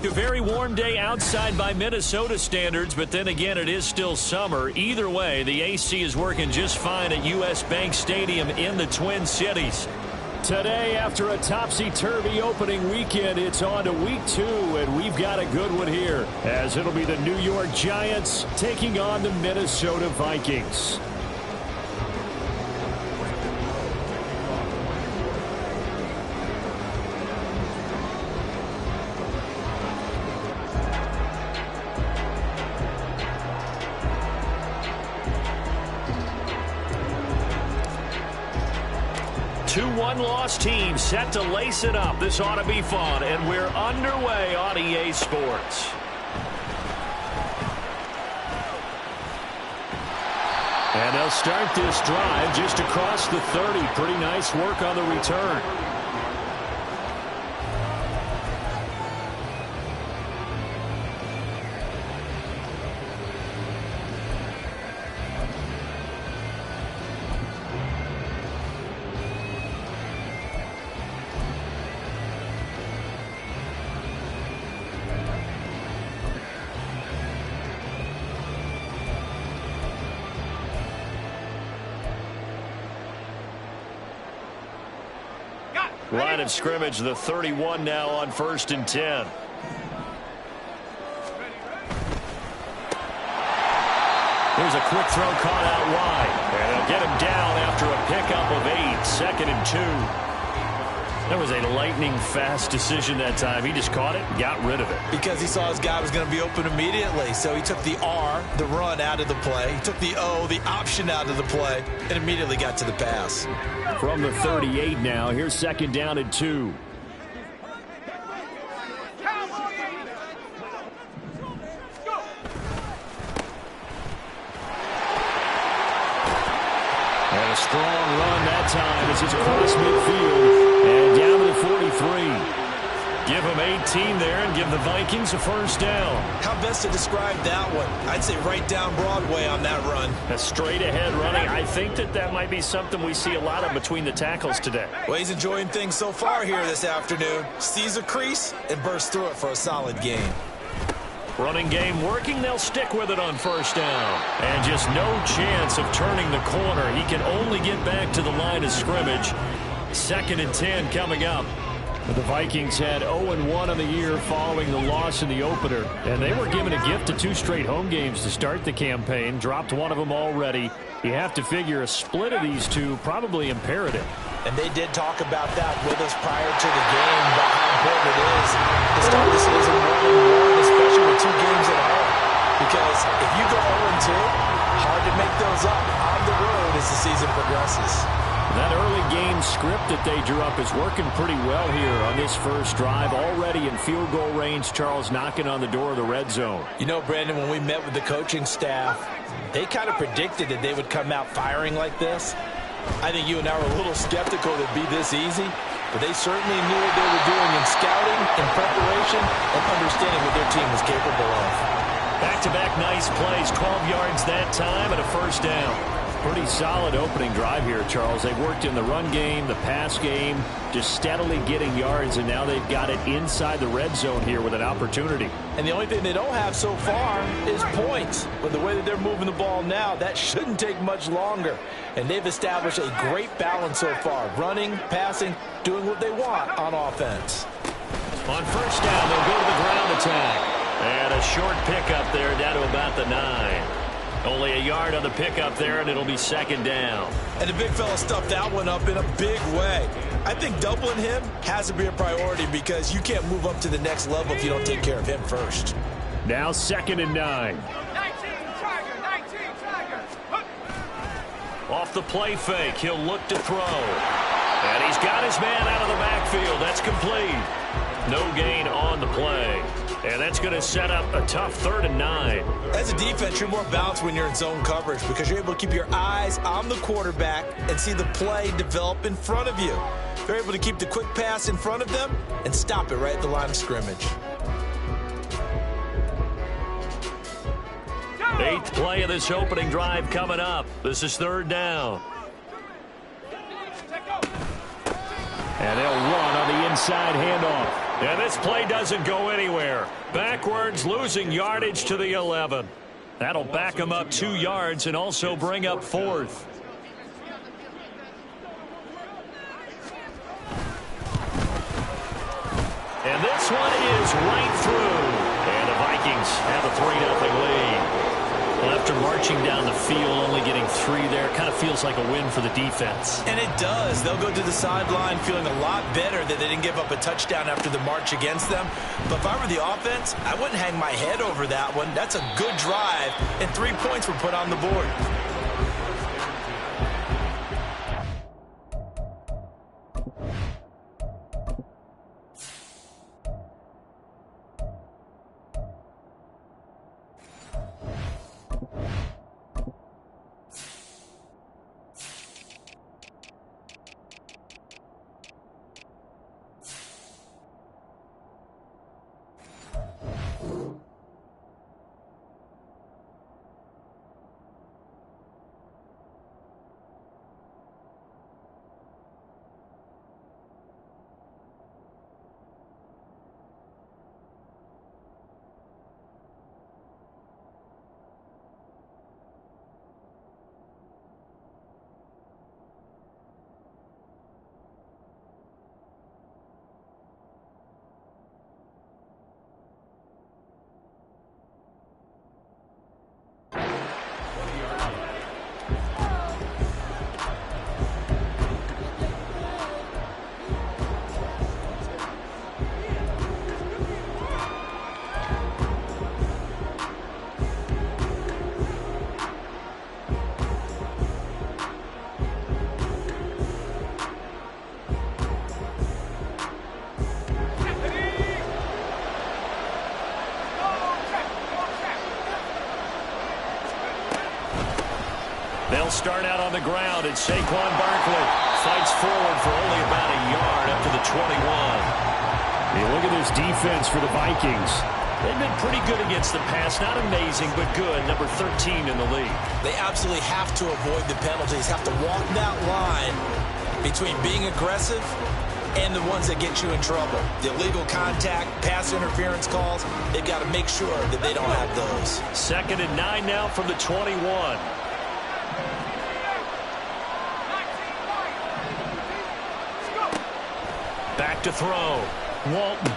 A very warm day outside by Minnesota standards, but then again, it is still summer. Either way, the AC is working just fine at U.S. Bank Stadium in the Twin Cities. Today, after a topsy-turvy opening weekend, it's on to week 2, and we've got a good one here, as it'll be the New York Giants taking on the Minnesota Vikings. Two one-loss teams set to lace it up. This ought to be fun, and we're underway on EA Sports. And they'll start this drive just across the 30. Pretty nice work on the return. Line of scrimmage, the 31 now on 1st and 10. Here's a quick throw caught out wide. And they'll get him down after a pickup of 8. 2nd and 2. That was a lightning-fast decision that time. He just caught it and got rid of it. Because he saw his guy was going to be open immediately. So he took the R, the run, out of the play. He took the O, the option, out of the play, and immediately got to the pass. From the 38 now, here's 2nd down and 2. And a strong run that time as it's across midfield and down to the 43. Give them 18 there and give the Vikings a first down. How best to describe that one? I'd say right down Broadway on that run. A straight-ahead running. I think that might be something we see a lot of between the tackles today. Well, he's enjoying things so far here this afternoon. Sees a crease and bursts through it for a solid gain. Running game working. They'll stick with it on first down. And just no chance of turning the corner. He can only get back to the line of scrimmage. 2nd and 10 coming up. The Vikings had 0-1 on the year following the loss in the opener, and they were given a gift of 2 straight home games to start the campaign. Dropped one of them already. You have to figure a split of these two probably imperative. And they did talk about that with us prior to the game, about how important it is to start the season 1-1, especially with 2 games at home. Because if you go 0-2, hard to make those up on the road as the season progresses. That early game script that they drew up is working pretty well here on this first drive. Already in field goal range, Charles, knocking on the door of the red zone. You know, Brandon, when we met with the coaching staff, they kind of predicted that they would come out firing like this. I think you and I were a little skeptical that it'd be this easy, but they certainly knew what they were doing in scouting, in preparation, and understanding what their team was capable of. Back-to-back nice plays, 12 yards that time and a first down. Pretty solid opening drive here, Charles. They've worked in the run game, the pass game, just steadily getting yards, and now they've got it inside the red zone here with an opportunity. And the only thing they don't have so far is points. But the way that they're moving the ball now, that shouldn't take much longer. And they've established a great balance so far. Running, passing, doing what they want on offense. On first down, they'll go to the ground attack. And a short pickup there down to about the 9. Only a yard on the pickup there, and it'll be 2nd down. And the big fella stuffed that one up in a big way. I think doubling him has to be a priority because you can't move up to the next level if you don't take care of him first. Now 2nd and 9. 19, Tiger. Off the play fake, he'll look to throw. And he's got his man out of the backfield. That's complete. No gain on the play. And that's going to set up a tough 3rd and 9. As a defense, you're more balanced when you're in zone coverage because you're able to keep your eyes on the quarterback and see the play develop in front of you. You're able to keep the quick pass in front of them and stop it right at the line of scrimmage. 8th play of this opening drive coming up. This is 3rd down. And they'll run on the inside handoff. And this play doesn't go anywhere. Backwards, losing yardage to the 11. That'll back him up 2 yards and also bring up 4th. And this one is right through. And the Vikings have a 3-0 lead. Well, after marching down the field, only getting 3 there, kind of feels like a win for the defense. And it does. They'll go to the sideline feeling a lot better that they didn't give up a touchdown after the march against them. But if I were the offense, I wouldn't hang my head over that one. That's a good drive, and 3 points were put on the board. They'll start out on the ground, and Saquon Barkley fights forward for only about a yard up to the 21. Hey, look at this defense for the Vikings. They've been pretty good against the pass. Not amazing, but good. Number 13 in the league. They absolutely have to avoid the penalties, have to walk that line between being aggressive and the ones that get you in trouble. The illegal contact, pass interference calls, they've got to make sure that they don't have those. 2nd and 9 now from the 21. Back to throw. Walton.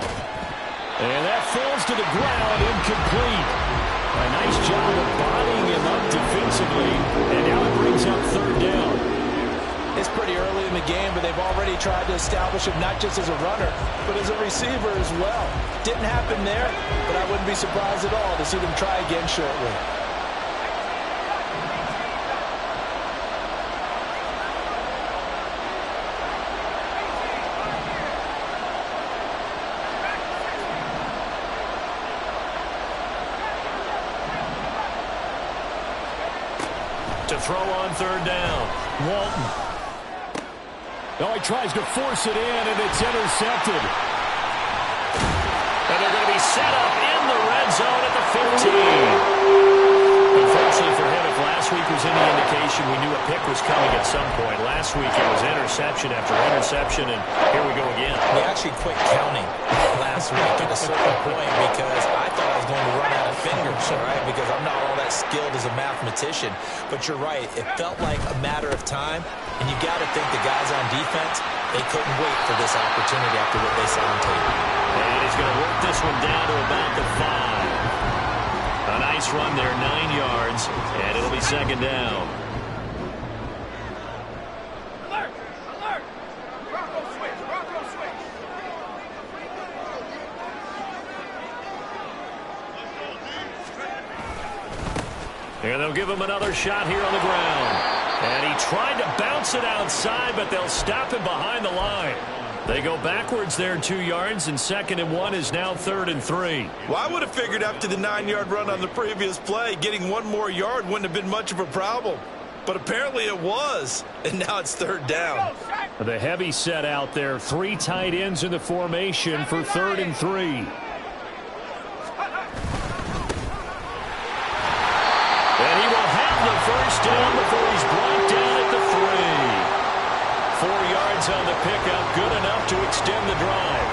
And that falls to the ground, incomplete. A nice job of bodying him up defensively, and now it brings up 3rd down. It's pretty early in the game, but they've already tried to establish him not just as a runner, but as a receiver as well. Didn't happen there, but I wouldn't be surprised at all to see them try again shortly. To throw on 3rd down. Walton. Oh, he tries to force it in, and it's intercepted. And they're going to be set up in the red zone at the 15. Unfortunately for him, if last week was any indication, we knew a pick was coming at some point. Last week it was interception after interception, and here we go again. We actually quit counting last week at a certain point because I thought I was going to run out of fingers, all right, because I'm not all that skilled as a mathematician. But you're right. It felt like a matter of time, and you got to think the guys on defense, they couldn't wait for this opportunity after what they saw on tape. And he's going to work this one down to about the 5. A nice run there, 9 yards, and it'll be 2nd down. Alert! Alert! Bronco switch! Bronco switch! And they'll give him another shot here on the ground. And he tried to bounce it outside, but they'll stop him behind the line. They go backwards there 2 yards, and 2nd and 1 is now 3rd and 3. Well, I would have figured after the 9-yard run on the previous play, getting 1 more yard wouldn't have been much of a problem. But apparently it was, and now it's 3rd down. The heavy set out there, 3 tight ends in the formation for 3rd and 3. And he will have the 1st down before he's brought down at the 3. 4 yards on the pickup, good enough to extend the drive.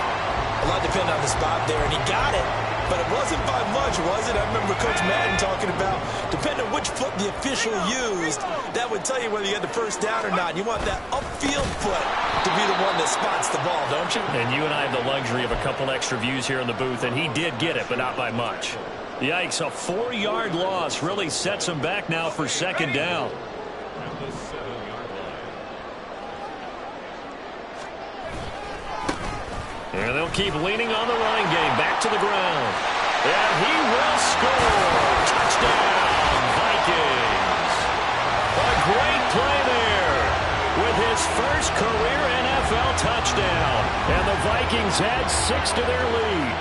A lot lot depending on the spot there, and he got it. But it wasn't by much, was it? I remember Coach Madden talking about, depending on which foot the official used, that would tell you whether you had the first down or not. You want that upfield foot to be the one that spots the ball, don't you? And you and I have the luxury of a couple extra views here in the booth, and he did get it, but not by much. Yikes, a 4-yard loss really sets him back now for second down. And they'll keep leaning on the running game. Back to the ground. And he will score. Touchdown, Vikings. A great play there with his first career NFL touchdown. And the Vikings add 6 to their lead.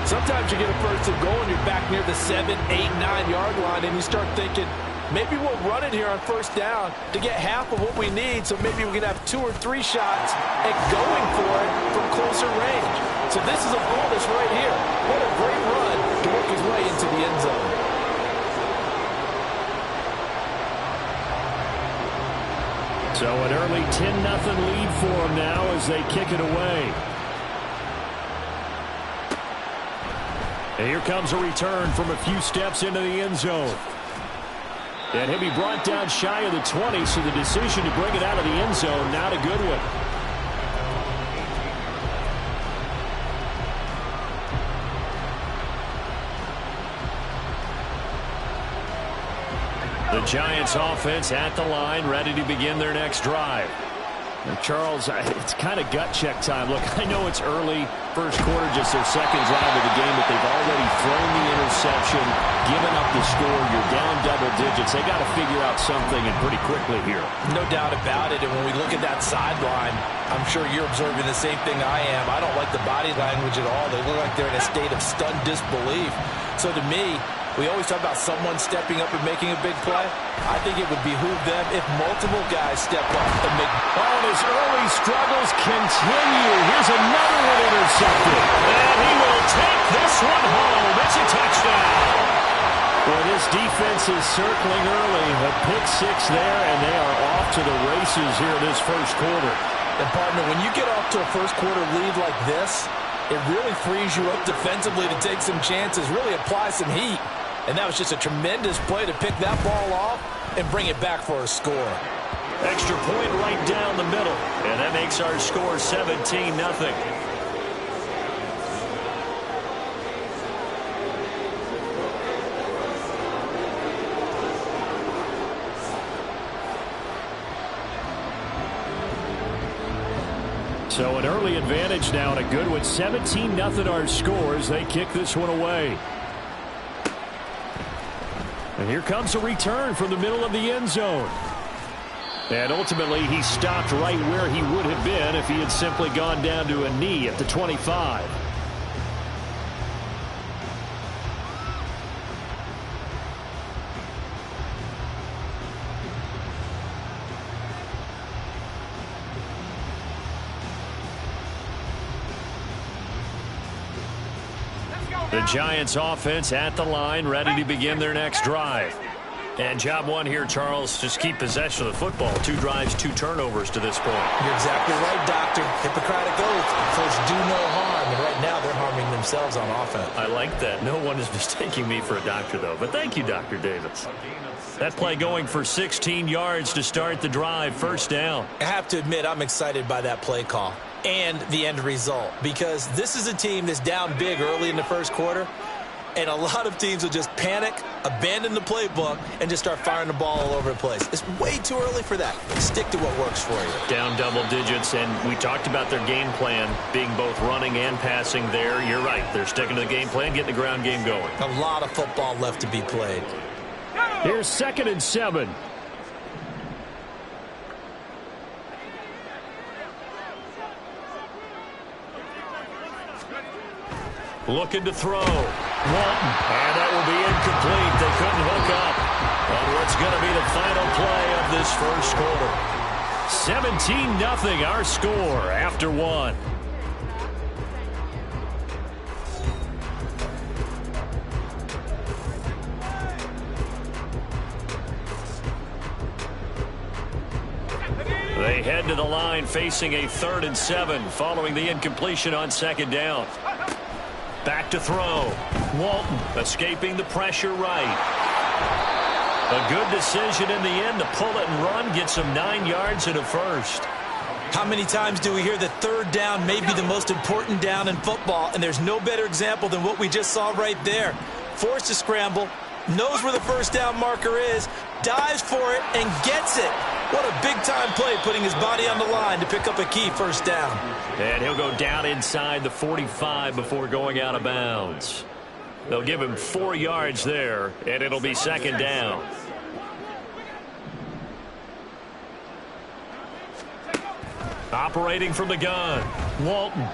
Sometimes you get a first and goal and you're back near the 7, 8, 9-yard line, and you start thinking, maybe we'll run it here on first down to get half of what we need, so maybe we can have 2 or 3 shots at going for it from closer range. So this is a bonus right here. What a great run to work his way into the end zone. So an early 10-0 lead for them now as they kick it away. And here comes a return from a few steps into the end zone. And he'll be brought down shy of the 20, so the decision to bring it out of the end zone, not a good one. The Giants offense at the line, ready to begin their next drive. Now, Charles, it's kind of gut check time. Look, I know it's early, first quarter, just their second drive of the game, but they've already thrown the interception, given up the score. You're down double digits. They got to figure out something, and pretty quickly here. No doubt about it, and when we look at that sideline, I'm sure you're observing the same thing I am. I don't like the body language at all. They look like they're in a state of stunned disbelief. So to me, we always talk about someone stepping up and making a big play. I think it would behoove them if multiple guys step up and make. Oh, his early struggles continue. Here's another one intercepted. And he will take this one home. It's a touchdown. Well, this defense is circling early. A pick 6 there, and they are off to the races here this first quarter. And, partner, when you get off to a first quarter lead like this, it really frees you up defensively to take some chances, really apply some heat. And that was just a tremendous play to pick that ball off and bring it back for a score. Extra point right down the middle. And that makes our score 17-0. So an early advantage now, and a good one. 17-0 our scores. They kick this one away. And here comes a return from the middle of the end zone. And ultimately, he stopped right where he would have been if he had simply gone down to a knee at the 25. The Giants offense at the line, ready to begin their next drive. And job one here, Charles, just keep possession of the football. 2 drives, 2 turnovers to this point. You're exactly right, Doctor. Hippocratic oath. First, do no harm. And right now, they're harming themselves on offense. I like that. No one is mistaking me for a doctor, though. But thank you, Dr. Davis. That play going for 16 yards to start the drive. First down. I have to admit, I'm excited by that play call and the end result, because this is a team that's down big early in the first quarter, and a lot of teams will just panic, abandon the playbook, and just start firing the ball all over the place. It's way too early for that. Stick to what works for you. Down double digits, and we talked about their game plan being both running and passing there. You're right. They're sticking to the game plan, getting the ground game going. A lot of football left to be played. Here's 2nd and 7. Looking to throw. And that will be incomplete. They couldn't hook up on what's going to be the final play of this first quarter. 17-0 our score after 1. They head to the line facing a 3rd and 7 following the incompletion on 2nd down. Back to throw. Walton escaping the pressure right. A good decision in the end to pull it and run, get some 9 yards and a first. How many times do we hear that 3rd down may be the most important down in football, and there's no better example than what we just saw right there. Forced to scramble, knows where the 1st down marker is, dives for it, and gets it. What a big-time play, putting his body on the line to pick up a key 1st down. And he'll go down inside the 45 before going out of bounds. They'll give him 4 yards there, and it'll be 2nd down. Operating from the gun, Walton.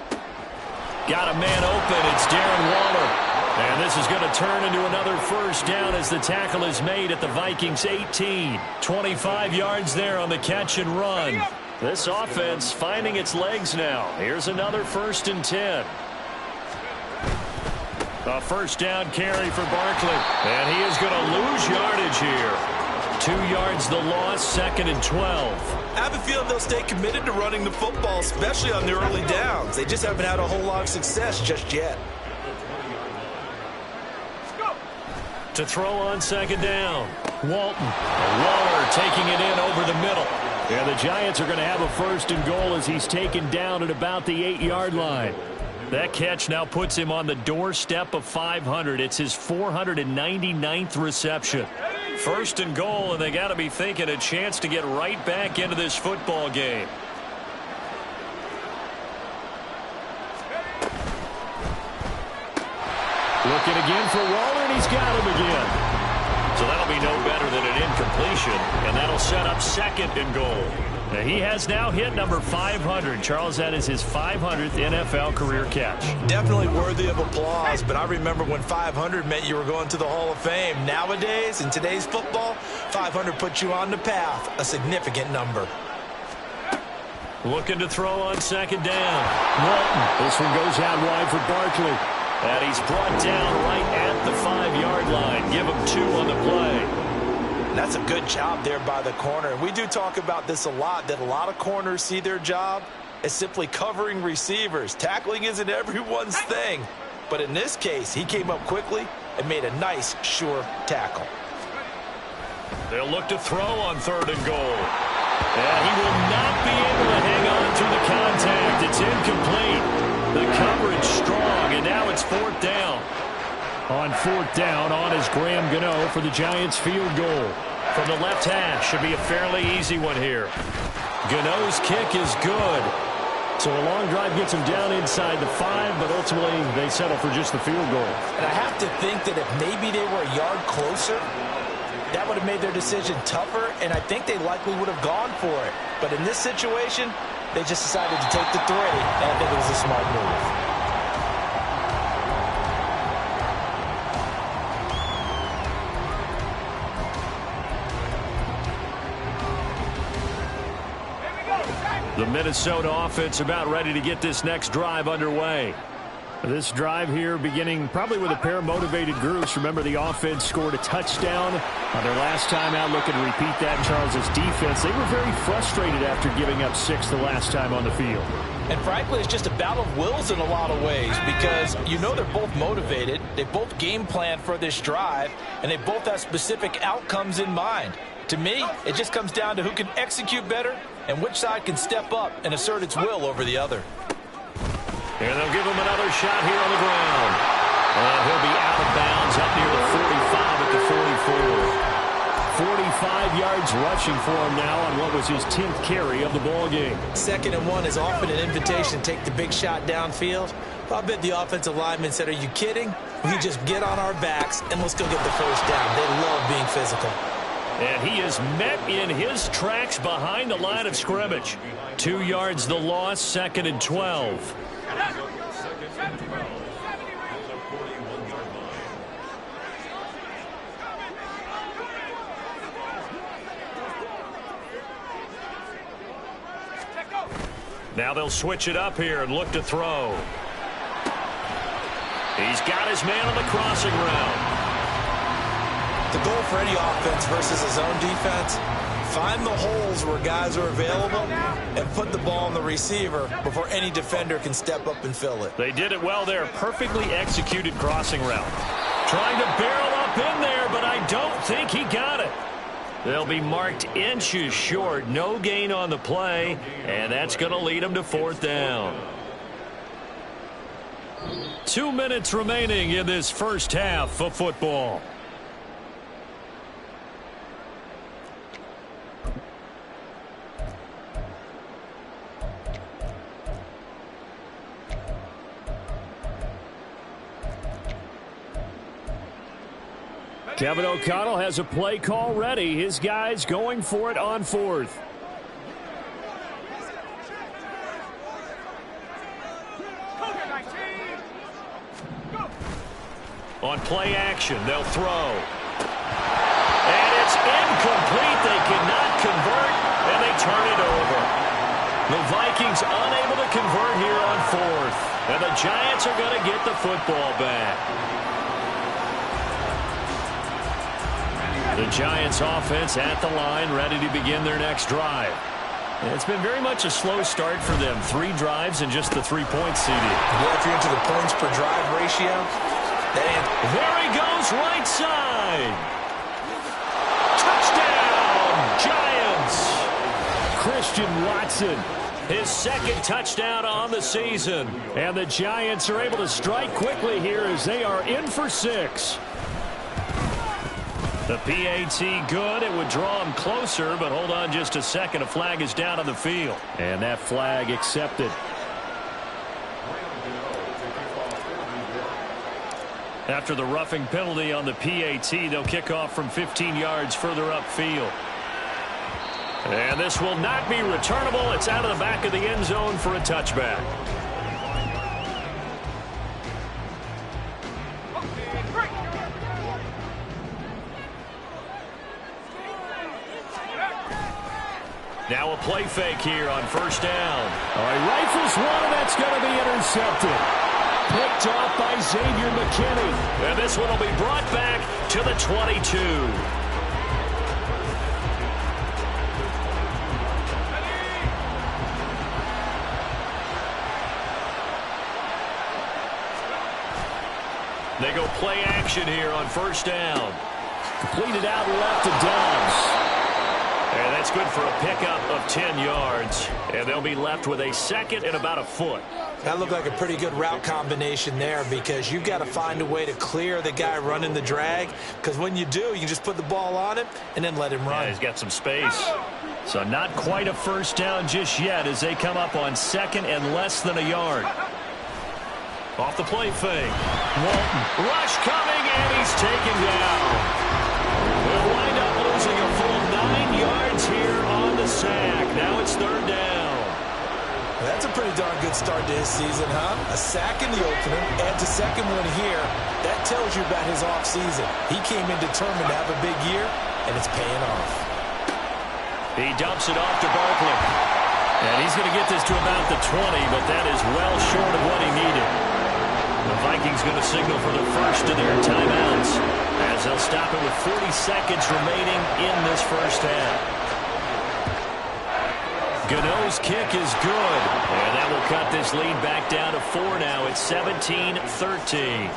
Got a man open. It's Darren Waller. And this is going to turn into another 1st down as the tackle is made at the Vikings 18. 25 yards there on the catch and run. This offense finding its legs now. Here's another 1st and 10. A 1st down carry for Barkley. And he is going to lose yardage here. 2 yards the loss, 2nd and 12. I have a feeling they'll stay committed to running the football, especially on the early downs. They just haven't had a whole lot of success just yet. To throw on 2nd down, Walton. Waller taking it in over the middle. And the Giants are going to have a 1st and goal as he's taken down at about the 8-yard line. That catch now puts him on the doorstep of 500. It's his 499th reception. 1st and goal, and they got to be thinking a chance to get right back into this football game. Looking again for Waller, and he's got him again. So that'll be no better than an incompletion, and that'll set up 2nd and goal. Now he has now hit number 500. Charles, that is his 500th NFL career catch. Definitely worthy of applause, but I remember when 500 meant you were going to the Hall of Fame. Nowadays, in today's football, 500 puts you on the path, a significant number. Looking to throw on 2nd down. Walton. This one goes out wide for Barkley. And he's brought down right at the 5-yard line. Give him 2 on the play. That's a good job there by the corner. And we do talk about this a lot, that a lot of corners see their job as simply covering receivers. Tackling isn't everyone's thing. But in this case, he came up quickly and made a nice, sure tackle. They'll look to throw on 3rd and goal. And he will not be able to hang on through the contact. It's incomplete. The coverage strong, and now it's 4th down. On 4th down, on is Graham Gano for the Giants field goal. From the left hash, should be a fairly easy one here. Gano's kick is good. So a long drive gets him down inside the 5, but ultimately they settle for just the field goal. And I have to think that if maybe they were a yard closer, that would have made their decision tougher, and I think they likely would have gone for it. But in this situation, they just decided to take the 3, and I think it was a smart move. The Minnesota offense about ready to get this next drive underway. This drive here beginning probably with a pair of motivated groups. Remember, the offense scored a touchdown on their last time out. Looking to repeat that in Charles's defense. They were very frustrated after giving up 6 the last time on the field. And frankly, it's just a battle of wills in a lot of ways because you know they're both motivated. They both game plan for this drive, and they both have specific outcomes in mind. To me, it just comes down to who can execute better and which side can step up and assert its will over the other. And they'll give him another shot here on the ground. He'll be out of bounds up near the 45 at the 44. 45 yards rushing for him now on what was his 10th carry of the ball game. 2nd and 1 is often an invitation to take the big shot downfield. I bet the offensive lineman said, "Are you kidding? We just get on our backs and let's go get the 1st down." They love being physical. And he is met in his tracks behind the line of scrimmage. 2 yards the loss, 2nd and 12. Now they'll switch it up here and look to throw. He's got his man on the crossing route. The goal for any offense versus his own defense, Find the holes where guys are available and put the ball on the receiver before any defender can step up and fill it. They did it well there. Perfectly executed crossing route. Trying to barrel up in there, but I don't think he got it. They'll be marked inches short. No gain on the play, and that's going to lead them to fourth down. 2 minutes remaining in this first half of football. Kevin O'Connell has a play call ready. His guys going for it on fourth. On play action, they'll throw. And it's incomplete. They cannot convert, and they turn it over. The Vikings unable to convert here on fourth. And the Giants are going to get the football back. The Giants offense at the line, ready to begin their next drive. It's been very much a slow start for them. 3 drives and just the 3 points CD. Yeah, if you're into the points per drive ratio, there he goes, right side. Touchdown, Giants. Christian Watson, his second touchdown on the season. And the Giants are able to strike quickly here as they are in for 6. The PAT good. It would draw him closer, but hold on just a second. A flag is down on the field. And that flag accepted. After the roughing penalty on the PAT, they'll kick off from 15 yards further upfield. And this will not be returnable. It's out of the back of the end zone for a touchback. Now a play fake here on first down. All right, rifles one, and that's going to be intercepted. Picked off by Xavier McKinney. And this one will be brought back to the 22. They go play action here on first down. Completed out left to Dobbs. And that's good for a pickup of 10 yards. And they'll be left with a second and about a foot. That looked like a pretty good route combination there because you've got to find a way to clear the guy running the drag. Because when you do, you can just put the ball on him and then let him run. Yeah, he's got some space. So not quite a first down just yet as they come up on second and less than a yard. Off the play fake. Walton. Rush coming, and he's taken down. We'll wind up losing a full 9 yards here on the sack. Now it's third down. That's a pretty darn good start to his season, huh? A sack in the opener, adds a second one here. That tells you about his offseason. He came in determined to have a big year, and it's paying off. He dumps it off to Barkley. And he's going to get this to about the 20, but that is well short of what he needed. The Vikings going to signal for the first of their timeouts as they'll stop it with 40 seconds remaining in this first half. Gano's kick is good, and that will cut this lead back down to 4 now. It's 17-13.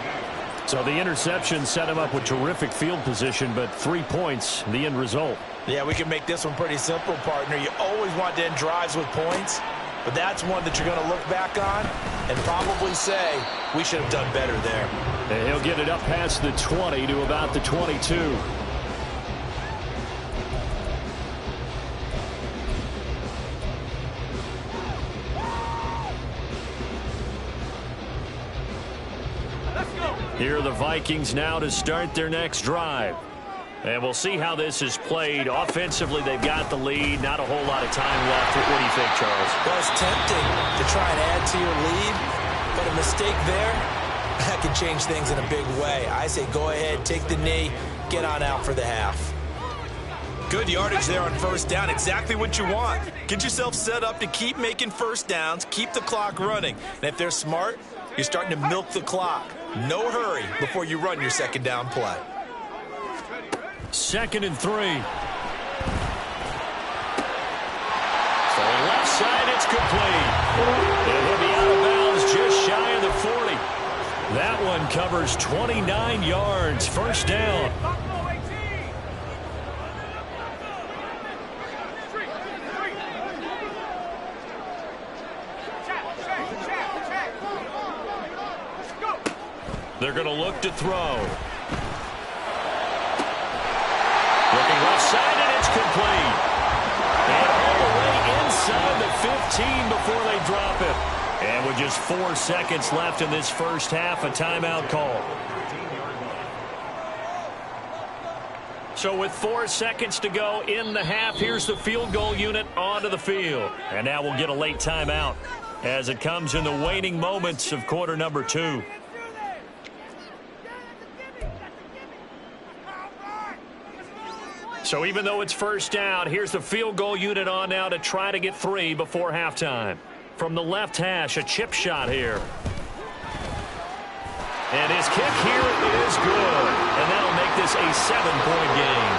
So the interception set him up with terrific field position, but 3 points, the end result. Yeah, we can make this one pretty simple, partner. You always want to end drives with points, but that's one that you're going to look back on and probably say, we should have done better there. And he'll get it up past the 20 to about the 22. Here are the Vikings now to start their next drive. And we'll see how this is played. Offensively, they've got the lead. Not a whole lot of time left. What do you think, Charles? Well, it's tempting to try and add to your lead, but a mistake there, that can change things in a big way. I say go ahead, take the knee, get on out for the half. Good yardage there on first down. Exactly what you want. Get yourself set up to keep making first downs, keep the clock running. And if they're smart, you're starting to milk the clock. No hurry before you run your second down play. 2nd and 3. it's complete. And he'll be out of bounds just shy of the 40. That one covers 29 yards. First down. They're going to look to throw. Looking left side, and it's complete. And all the way inside the 15 before they drop it. And with just 4 seconds left in this first half, a timeout call. So with 4 seconds to go in the half, here's the field goal unit onto the field. And now we'll get a late timeout as it comes in the waning moments of quarter number 2. So even though it's first down, here's the field goal unit on now to try to get 3 before halftime. From the left hash, a chip shot here. And his kick here is good. And that'll make this a 7-point game.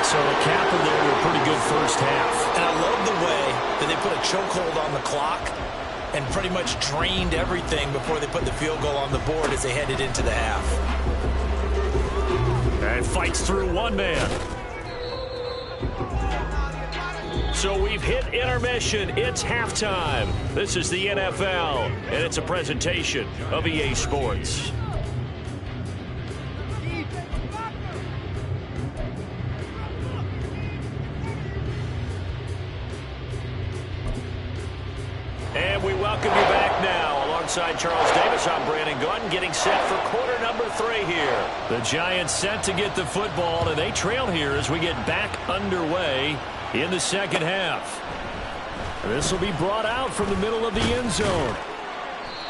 So a cap in there with a pretty good first half. And I love the way that they put a chokehold on the clock and pretty much drained everything before they put the field goal on the board as they headed into the half. And fights through one man. So we've hit intermission. It's halftime. This is the NFL, and it's a presentation of EA Sports. And we welcome you back now. Alongside Charles Davis, I'm Brandon Gunn, getting set for quarter number 3 here. The Giants set to get the football, and they trail here as we get back underway in the second half. This will be brought out from the middle of the end zone.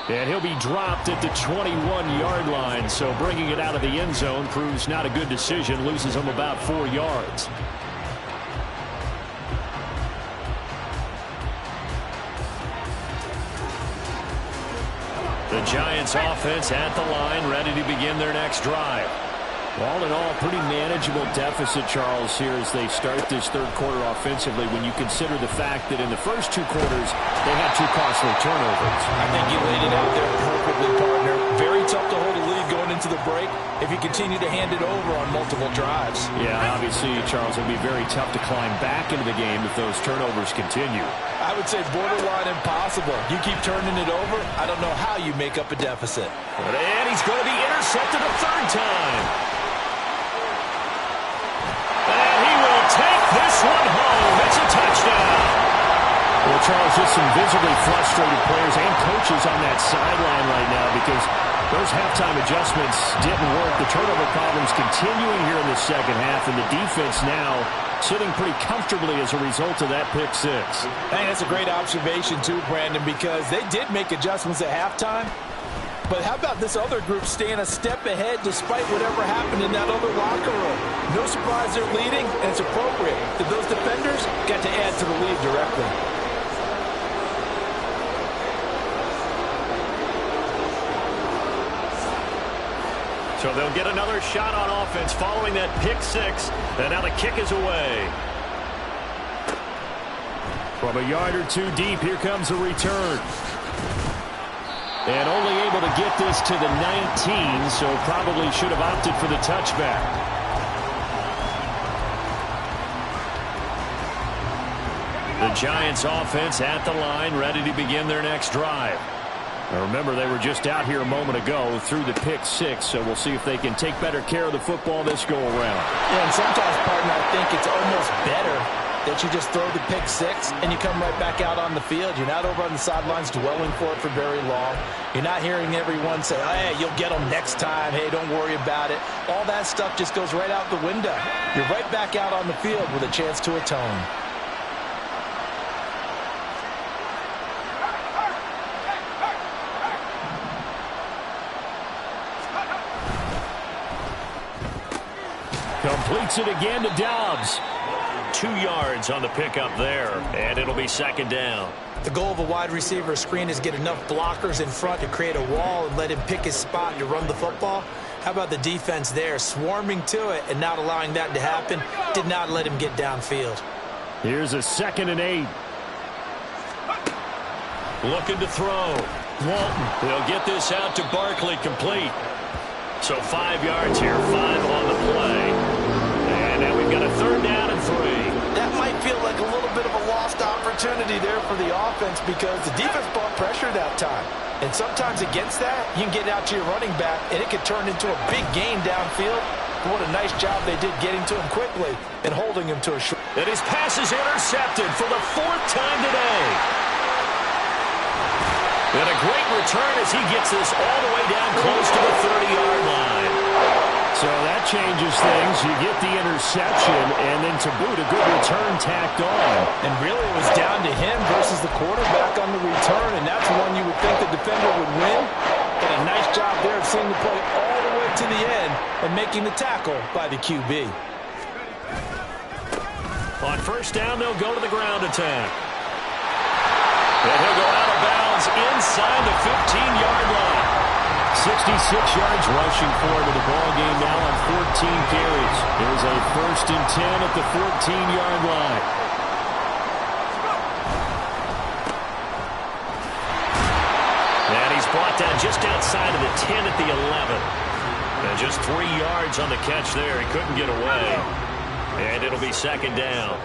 And he'll be dropped at the 21-yard line, so bringing it out of the end zone proves not a good decision, loses him about 4 yards. The Giants offense at the line, ready to begin their next drive. All in all, pretty manageable deficit, Charles, here as they start this third quarter offensively when you consider the fact that in the first 2 quarters, they had 2 costly turnovers. I think you laid it out there perfectly, partner. Very tough to hold a lead going into the break if you continue to hand it over on multiple drives. Yeah, obviously, Charles, it'll be very tough to climb back into the game if those turnovers continue. I would say borderline impossible. You keep turning it over, I don't know how you make up a deficit. And he's going to be intercepted a 3rd time. And he will take this one home. It's a touchdown. Well, Charles, just some visibly frustrated players and coaches on that sideline right now because those halftime adjustments didn't work. The turnover problems continuing here in the second half, and the defense now sitting pretty comfortably as a result of that pick 6. Hey, that's a great observation too, Brandon, because they did make adjustments at halftime. But how about this other group staying a step ahead despite whatever happened in that other locker room? No surprise they're leading, and it's appropriate that those defenders got to add to the lead directly. So they'll get another shot on offense following that pick 6. And now the kick is away. From a yard or 2 deep, here comes a return. And only able to get this to the 19, so probably should have opted for the touchback. The Giants offense at the line, ready to begin their next drive. Now remember, they were just out here a moment ago through the pick 6, so we'll see if they can take better care of the football this go around. Yeah, and sometimes, partner, I think it's almost better that you just throw the pick 6 and you come right back out on the field. You're not over on the sidelines dwelling for it for very long. You're not hearing everyone say, hey, you'll get them next time. Hey, don't worry about it. All that stuff just goes right out the window. You're right back out on the field with a chance to atone. Completes it again to Dobbs. 2 yards on the pickup there, and it'll be 2nd down. The goal of a wide receiver screen is get enough blockers in front to create a wall and let him pick his spot to run the football. How about the defense there, swarming to it and not allowing that to happen? Did not let him get downfield. Here's a 2nd and 8. Looking to throw. Walton. He'll get this out to Barkley, complete. So 5 yards here, 5 on the play. And now we've got a 3rd down and 3. That might feel like a little bit of a lost opportunity there for the offense because the defense brought pressure that time. And sometimes against that, you can get out to your running back, and it could turn into a big gain downfield. What a nice job they did getting to him quickly and holding him to a short. And his pass is intercepted for the 4th time today. And a great return as he gets this all the way down close to the 30-yard line. So that changes things. You get the interception, and then to boot, a good return tacked on. And really it was down to him versus the quarterback on the return, and that's one you would think the defender would win. But a nice job there of seeing the play all the way to the end and making the tackle by the QB. On 1st down, they'll go to the ground attack. And he'll go out of bounds inside the 15-yard line. 66 yards rushing for him in the ball game now on 14 carries. Here's a 1st and 10 at the 14-yard line. And he's brought down just outside of the 10 at the 11. And just 3 yards on the catch there. He couldn't get away. And it'll be 2nd down.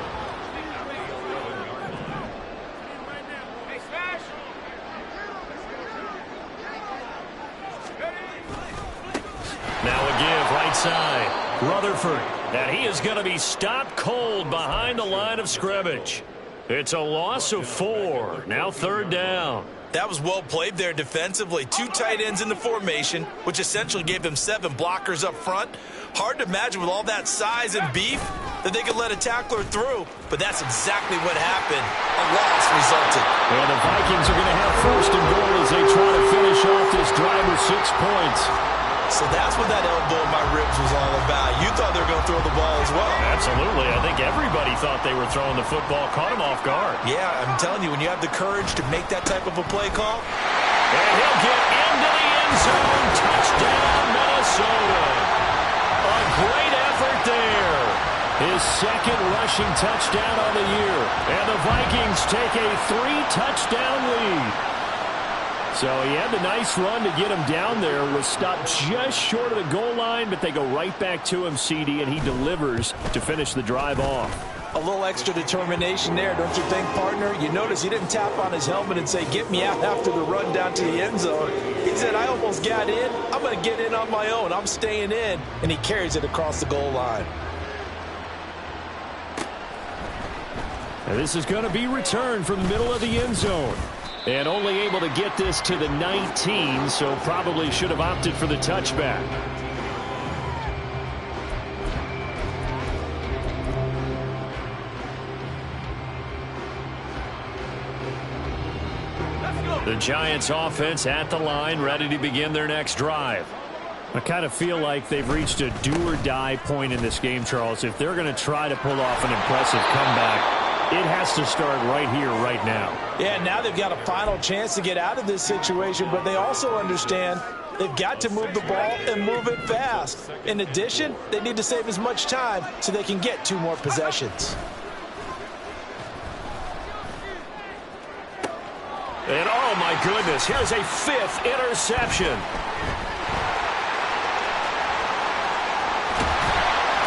Now a give right side. Rutherford. And he is going to be stopped cold behind the line of scrimmage. It's a loss of 4. Now 3rd down. That was well played there defensively. 2 tight ends in the formation, which essentially gave them 7 blockers up front. Hard to imagine with all that size and beef that they could let a tackler through, but that's exactly what happened. A loss resulted. And the Vikings are going to have 1st and goal as they try to finish off this drive with 6 points. So that's what that elbow in my ribs was all about. You thought they were going to throw the ball as well. Absolutely. I think everybody thought they were throwing the football. Caught him off guard. Yeah, I'm telling you, when you have the courage to make that type of a play call. And he'll get into the end zone. Touchdown, Minnesota. A great effort there. His 2nd rushing touchdown on the year. And the Vikings take a 3-touchdown lead. So he had the nice run to get him down there, was stopped just short of the goal line, but they go right back to him, CD, and he delivers to finish the drive off. A little extra determination there, don't you think, partner? You notice he didn't tap on his helmet and say, get me out after the run down to the end zone. He said, I almost got in. I'm going to get in on my own. I'm staying in. And he carries it across the goal line. And this is going to be returned from the middle of the end zone. And only able to get this to the 19, so probably should have opted for the touchback. The Giants offense at the line, ready to begin their next drive. I kind of feel like they've reached a do-or-die point in this game, Charles. If they're going to try to pull off an impressive comeback, it has to start right here, right now. Yeah, now they've got a final chance to get out of this situation, but they also understand they've got to move the ball and move it fast. In addition, they need to save as much time so they can get 2 more possessions. And oh my goodness, here's a 5th interception.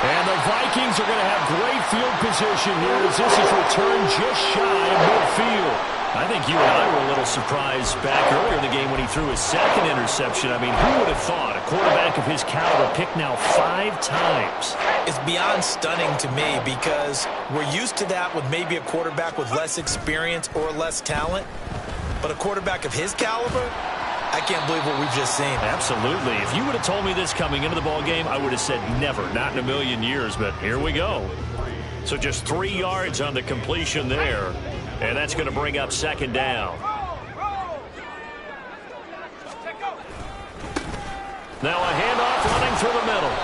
And the Vikings are going to have great field position here as this is returned just shy of midfield. I think you and I were a little surprised back earlier in the game when he threw his 2nd interception. I mean, who would have thought a quarterback of his caliber picked now 5 times? It's beyond stunning to me because we're used to that with maybe a quarterback with less experience or less talent. But a quarterback of his caliber, I can't believe what we've just seen. Absolutely. If you would have told me this coming into the ball game, I would have said never, not in a million years, but here we go. So just 3 yards on the completion there, and that's going to bring up 2nd down. Now a handoff running through the middle,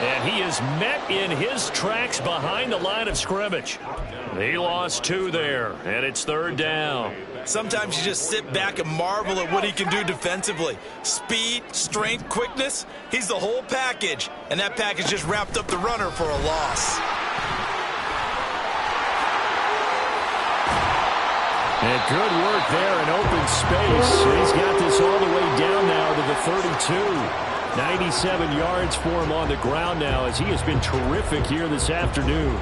and he is met in his tracks behind the line of scrimmage. He lost 2 there, and it's 3rd down. Sometimes you just sit back and marvel at what he can do defensively. Speed, strength, quickness, he's the whole package. And that package just wrapped up the runner for a loss. And And good work there in open space. He's got this all the way down now to the 32. 97 yards for him on the ground now as he has been terrific here this afternoon.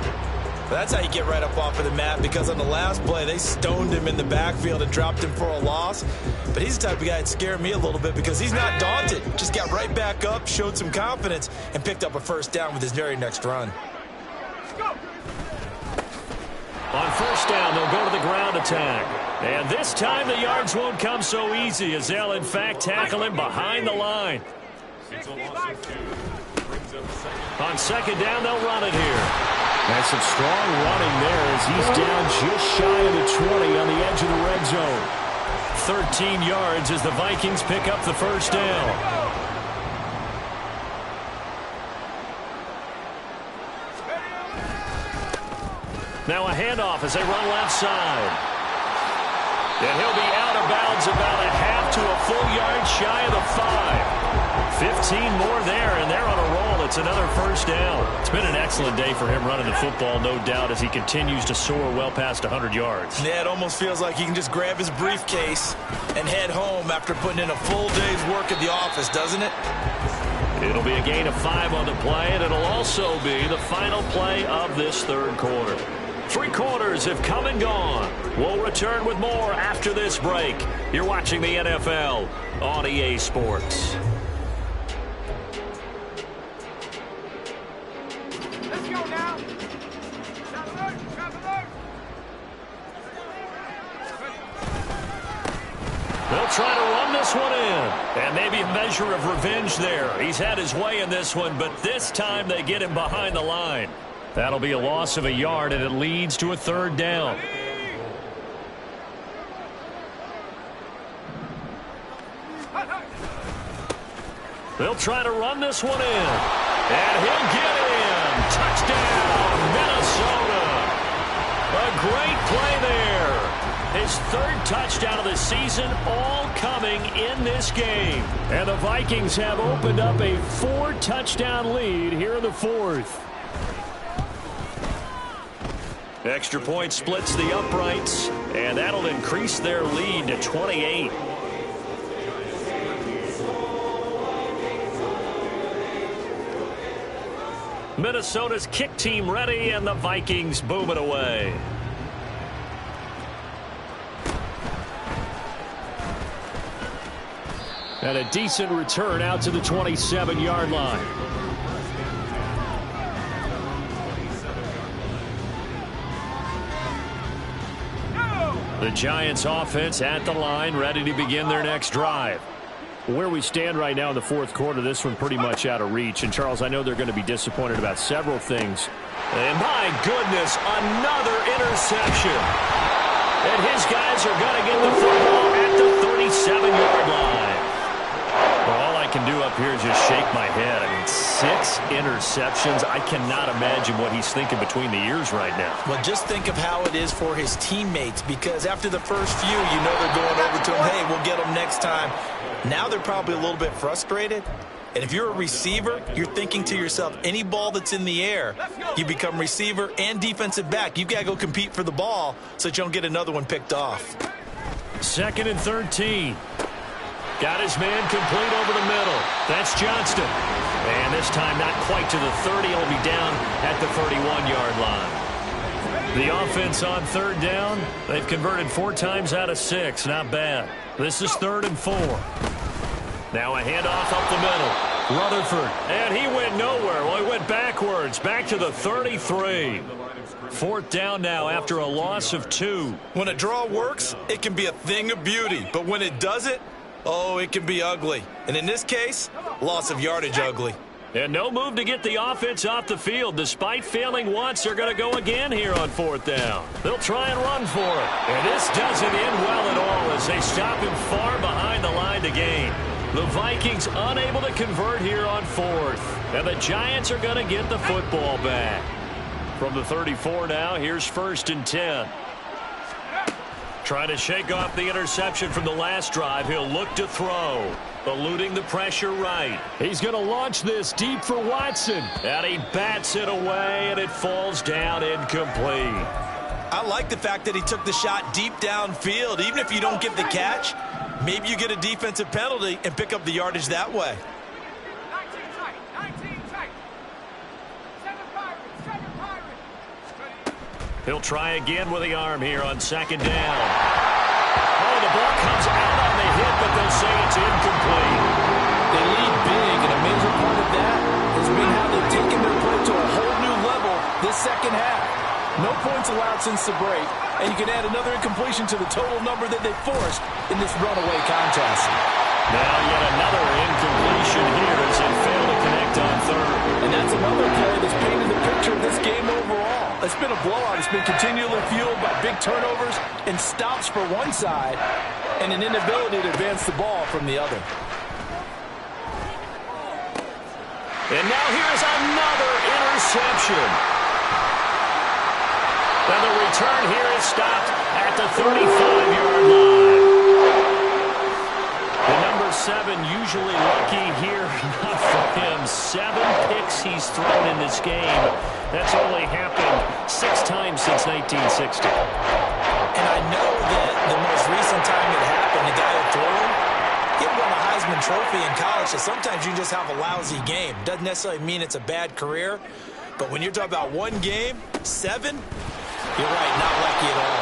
That's how you get right up off of the mat, because on the last play, they stoned him in the backfield and dropped him for a loss. But he's the type of guy that scared me a little bit because he's not daunted. Just got right back up, showed some confidence, and picked up a first down with his very next run. On first down, they'll go to the ground attack. And this time the yards won't come so easy as they'll, in fact, tackle him behind the line. On second down, they'll run it here. That's some strong running there as he's down just shy of the 20 on the edge of the red zone. 13 yards as the Vikings pick up the first down. Now a handoff as they run left side. And he'll be out of bounds about a half to a full yard shy of the 5. 15 more there, and they're on a roll. It's another first down. It's been an excellent day for him running the football, no doubt, as he continues to soar well past 100 yards. Yeah, it almost feels like he can just grab his briefcase and head home after putting in a full day's work at the office, doesn't it? It'll be a gain of 5 on the play, and it'll also be the final play of this third quarter. 3 quarters have come and gone. We'll return with more after this break. You're watching the NFL on EA Sports. Let's go now. They'll try to run this one in. And maybe a measure of revenge there. He's had his way in this one, but this time they get him behind the line. That'll be a loss of a yard, and it leads to a third down. They'll try to run this one in. And he'll get in. Touchdown, Minnesota. A great play there. His third touchdown of the season, all coming in this game. And the Vikings have opened up a 4-touchdown lead here in the fourth. Extra point splits the uprights, and that'll increase their lead to 28. Minnesota's kick team ready, and the Vikings boom it away. And a decent return out to the 27-yard line. The Giants offense at the line, ready to begin their next drive. Where we stand right now in the fourth quarter, this one pretty much out of reach. And, Charles, I know they're going to be disappointed about several things. And, my goodness, another interception. And his guys are going to get the football at the 37-yard line. Well, all I can do up here is just shake my head. I mean, 6 interceptions. I cannot imagine what he's thinking between the ears right now. Well, just think of how it is for his teammates, because after the first few, you know they're going over to him, hey, we'll get them next time. Now they're probably a little bit frustrated. And if you're a receiver, you're thinking to yourself, any ball that's in the air, you become receiver and defensive back. You've got to go compete for the ball so that you don't get another one picked off. 2nd and 13. Got his man complete over the middle. That's Johnston. And this time not quite to the 30. He'll be down at the 31-yard line. The offense on third down, they've converted 4 times out of 6. Not bad. This is 3rd and 4. Now a handoff up the middle. Rutherford. And he went nowhere. Well, he went backwards. Back to the 33. 4th down now after a loss of 2. When a draw works, it can be a thing of beauty. But when it doesn't, oh, it can be ugly. And in this case, loss of yardage ugly. And no move to get the offense off the field. Despite failing once, they're going to go again here on 4th down. They'll try and run for it. And this doesn't end well at all as they stop him far behind the line to gain. The Vikings unable to convert here on 4th. And the Giants are going to get the football back. From the 34 now, here's 1st and 10. Trying to shake off the interception from the last drive. He'll look to throw. Eluding the pressure right. He's going to launch this deep for Watson. And he bats it away, and it falls down incomplete. I like the fact that he took the shot deep downfield. Even if you don't get the catch, maybe you get a defensive penalty and pick up the yardage that way. 19 tight, 19 tight. 7 Pirates. He'll try again with the arm here on second down. Oh, the ball comes out on the hit, but they'll say it's incomplete. They lead big, and a major part of that has been how they've taken their play to a whole new level this second half. No points allowed since the break, and you can add another incompletion to the total number that they forced in this runaway contest. Now yet another incompletion here as they fail to connect on third. And that's another play that's painted the picture of this game overall. It's been a blowout. It's been continually fueled by big turnovers and stops for one side and an inability to advance the ball from the other. And now here's another interception. And the return here is stopped at the 35-yard line. The number 7 usually lucky here. Not for him. 7 picks he's thrown in this game. That's only happened 6 times since 1960. And I know that the most recent time it happened, the guy who threw him, he won a Heisman Trophy in college, so sometimes you just have a lousy game. Doesn't necessarily mean it's a bad career, but when you're talking about one game, 7, you're right, not lucky at all.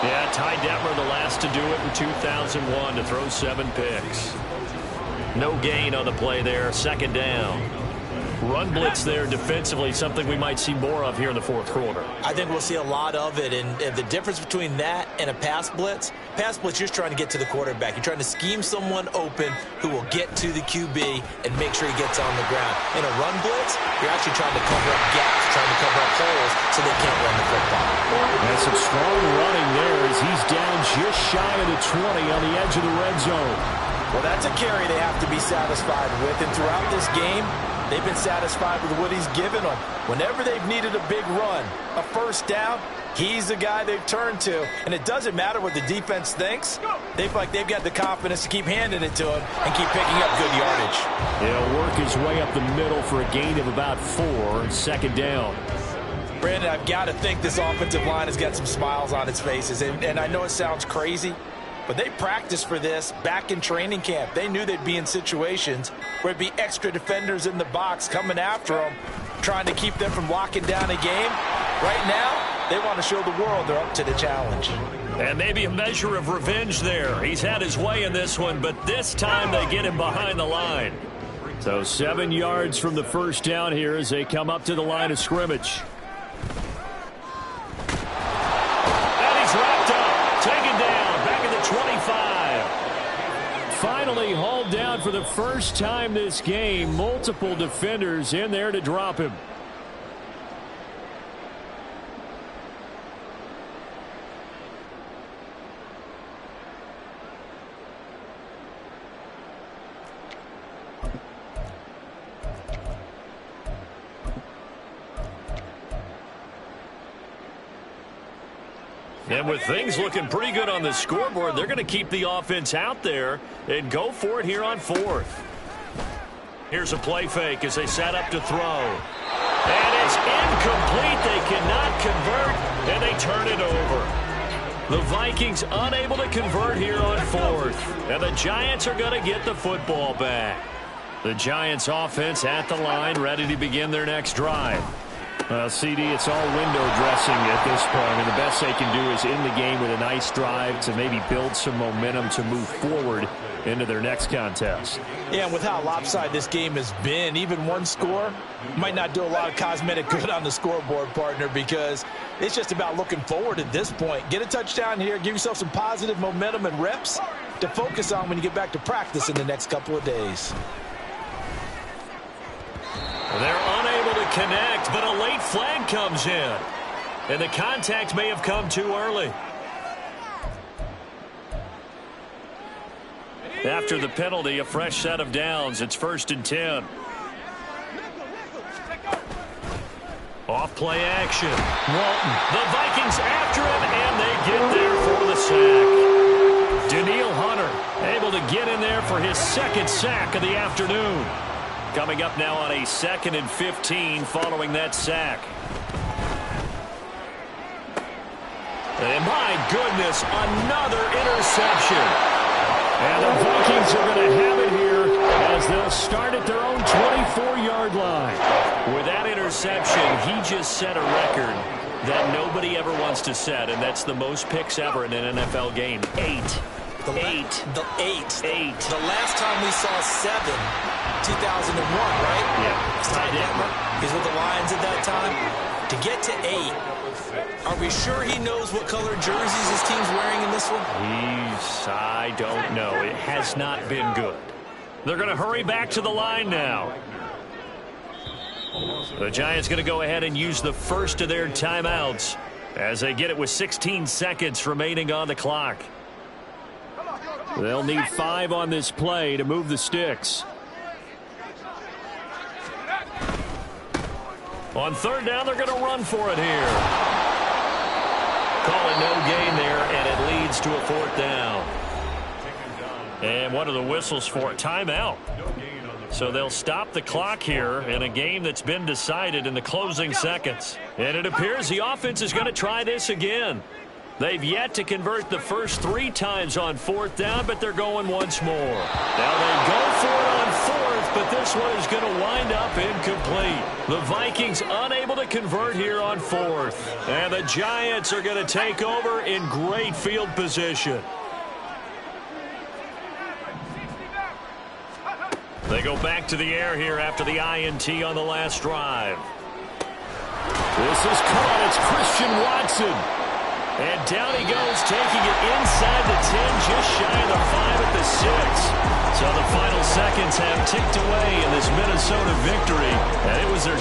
Yeah, Ty Detmer the last to do it in 2001 to throw 7 picks. No gain on the play there, second down. Run blitz there defensively, something we might see more of here in the fourth quarter. I think we'll see a lot of it, and the difference between that and a pass blitz, you're just trying to get to the quarterback. You're trying to scheme someone open who will get to the QB and make sure he gets on the ground. In a run blitz, you're actually trying to cover up gaps, trying to cover up holes so they can't run the football. That's some strong running there as he's down just shy of the 20 on the edge of the red zone. Well, that's a carry they have to be satisfied with, and throughout this game, they've been satisfied with what he's given them. Whenever they've needed a big run, a first down, he's the guy they've turned to. And it doesn't matter what the defense thinks. They feel like they've got the confidence to keep handing it to him and keep picking up good yardage. He'll work his way up the middle for a gain of about 4, second down. Brandon, I've got to think this offensive line has got some smiles on its faces. And I know it sounds crazy, but they practiced for this back in training camp. They knew they'd be in situations where it'd be extra defenders in the box coming after them, trying to keep them from locking down a game. Right now, they want to show the world they're up to the challenge. And maybe a measure of revenge there. He's had his way in this one, but this time they get him behind the line. So 7 yards from the first down here as they come up to the line of scrimmage. And he's wrapped up, taken down, back at the 25. Finally hauled down for the first time this game. Multiple defenders in there to drop him. And with things looking pretty good on the scoreboard, they're going to keep the offense out there and go for it here on 4th. Here's a play fake as they set up to throw. And it's incomplete. They cannot convert, and they turn it over. The Vikings unable to convert here on 4th. And the Giants are going to get the football back. The Giants offense at the line, ready to begin their next drive. CD, it's all window dressing at this point, and the best they can do is in the game with a nice drive to maybe build some momentum to move forward into their next contest. Yeah, and with how lopsided this game has been, even one score might not do a lot of cosmetic good on the scoreboard, partner, because it's just about looking forward at this point. Get a touchdown here, give yourself some positive momentum and reps to focus on when you get back to practice in the next couple of days. They're unable to connect, but a late flag comes in. And the contact may have come too early. After the penalty, a fresh set of downs. It's 1st and 10. Off play action. Walton. The Vikings after him, and they get there for the sack. Daniil Hunter able to get in there for his 2nd sack of the afternoon. Coming up now on a 2nd and 15 following that sack. And my goodness, another interception. And the Vikings are going to have it here as they'll start at their own 24-yard line. With that interception, he just set a record that nobody ever wants to set, and that's the most picks ever in an NFL game. 8. The last time we saw 7, 2001, right? Yeah. Ty Detmer, he's with the Lions at that time. To get to 8, are we sure he knows what color jerseys his team's wearing in this one? I don't know. It has not been good. They're going to hurry back to the line now. The Giants going to go ahead and use the first of their timeouts as they get it with 16 seconds remaining on the clock. They'll need 5 on this play to move the sticks. On third down, they're going to run for it here. Call it no gain there, and it leads to a 4th down. And what are the whistles for? Timeout. So they'll stop the clock here in a game that's been decided in the closing seconds. And it appears the offense is going to try this again. They've yet to convert the first 3 times on 4th down, but they're going once more. Now they go for it on 4th, but this one is going to wind up incomplete. The Vikings unable to convert here on 4th. And the Giants are going to take over in great field position. They go back to the air here after the INT on the last drive. This is caught. It's Christian Watson. And down he goes, taking it inside the 10, just shy of the 5 at the 6. So the final seconds have ticked away in this Minnesota victory, and it was their